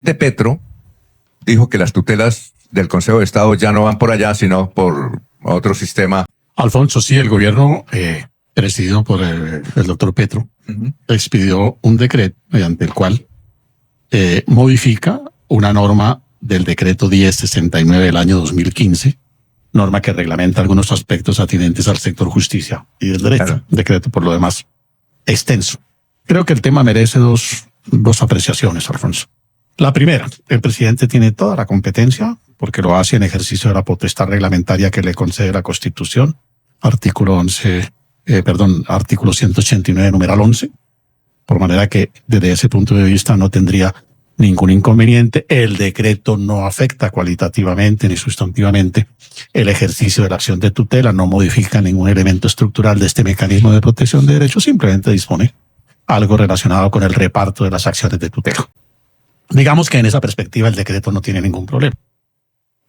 De Petro dijo que las tutelas del Consejo de Estado ya no van por allá, sino por otro sistema. Alfonso, sí, el gobierno presidido por el doctor Petro expidió un decreto mediante el cual modifica una norma del decreto 1069 del año 2015, norma que reglamenta algunos aspectos atinentes al sector justicia y del derecho. Claro. Decreto, por lo demás, extenso. Creo que el tema merece dos apreciaciones, Alfonso. La primera, el presidente tiene toda la competencia, porque lo hace en ejercicio de la potestad reglamentaria que le concede la Constitución, artículo 189, numeral 11, por manera que desde ese punto de vista no tendría ningún inconveniente. El decreto no afecta cualitativamente ni sustantivamente el ejercicio de la acción de tutela, no modifica ningún elemento estructural de este mecanismo de protección de derechos, simplemente dispone algo relacionado con el reparto de las acciones de tutela. Digamos que en esa perspectiva el decreto no tiene ningún problema.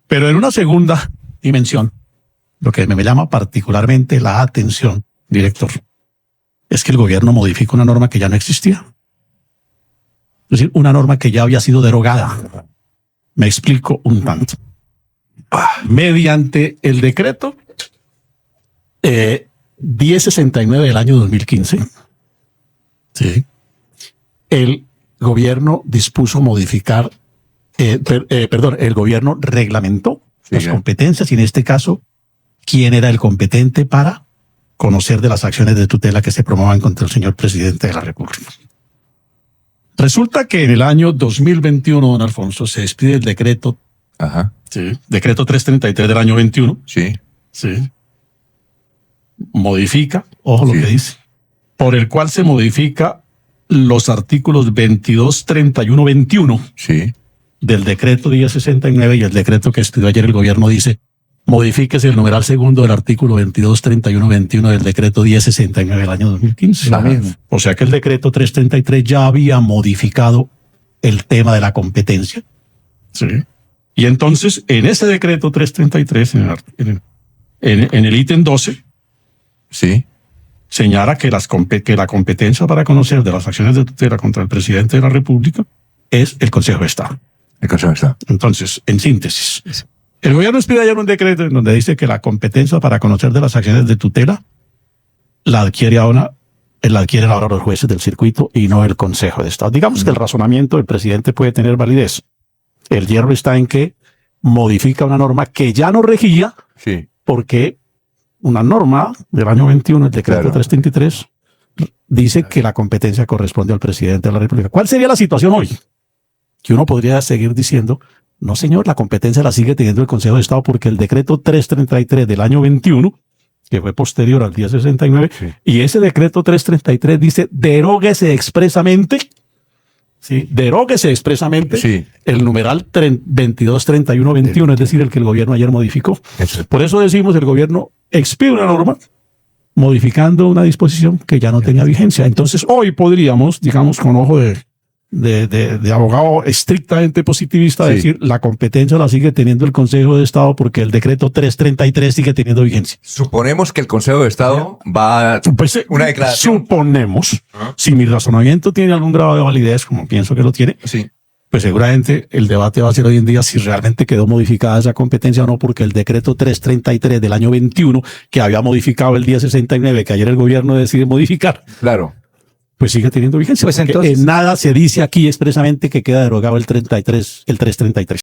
Pero en una segunda dimensión, lo que me llama particularmente la atención, director, es que el gobierno modifica una norma que ya no existía. Es decir, una norma que ya había sido derogada. Me explico un tanto. Mediante el decreto 1069 del año 2015, ¿sí?, el gobierno dispuso modificar, el gobierno reglamentó las competencias y en este caso, ¿quién era el competente para conocer de las acciones de tutela que se promuevan contra el señor presidente de la República? Resulta que en el año 2021, don Alfonso, se expide el decreto, decreto 333 del año 21. Sí. Modifica, ojo lo que dice, por el cual se modifica los artículos 22, 31, 21 del decreto 1069 y el decreto que expidió ayer el gobierno dice, modifíquese el numeral segundo del artículo 22, 31, 21 del decreto 1069 del año 2015. O sea que el decreto 333 ya había modificado el tema de la competencia. Y entonces, en ese decreto 333, en el ítem 12, señala que la competencia para conocer de las acciones de tutela contra el presidente de la República es el Consejo de Estado. El Consejo de Estado. Entonces, en síntesis, el gobierno expide ayer un decreto en donde dice que la competencia para conocer de las acciones de tutela la adquieren ahora los jueces del circuito y no el Consejo de Estado. Digamos que el razonamiento del presidente puede tener validez. El hierro está en que modifica una norma que ya no regía, porque una norma del año 21, el decreto 333, dice que la competencia corresponde al presidente de la República. ¿Cuál sería la situación hoy? Que uno podría seguir diciendo, no señor, la competencia la sigue teniendo el Consejo de Estado porque el decreto 333 del año 21, que fue posterior al 1069, y ese decreto 333 dice, deróguese expresamente, el numeral 22, 31, 21, es decir, el que el gobierno ayer modificó. Por eso decimos, el gobierno expide una norma modificando una disposición que ya no tenía vigencia. Entonces, hoy podríamos, digamos, con ojo de abogado estrictamente positivista, decir la competencia la sigue teniendo el Consejo de Estado porque el decreto 333 sigue teniendo vigencia. Suponemos que el Consejo de Estado va a una declaración. Suponemos, si mi razonamiento tiene algún grado de validez, como pienso que lo tiene, pues seguramente el debate va a ser hoy en día si realmente quedó modificada esa competencia o no, porque el decreto 333 del año 21, que había modificado el 1069, que ayer el gobierno decide modificar, pues sigue teniendo vigencia. Pues entonces, en nada se dice aquí expresamente que queda derogado el 333.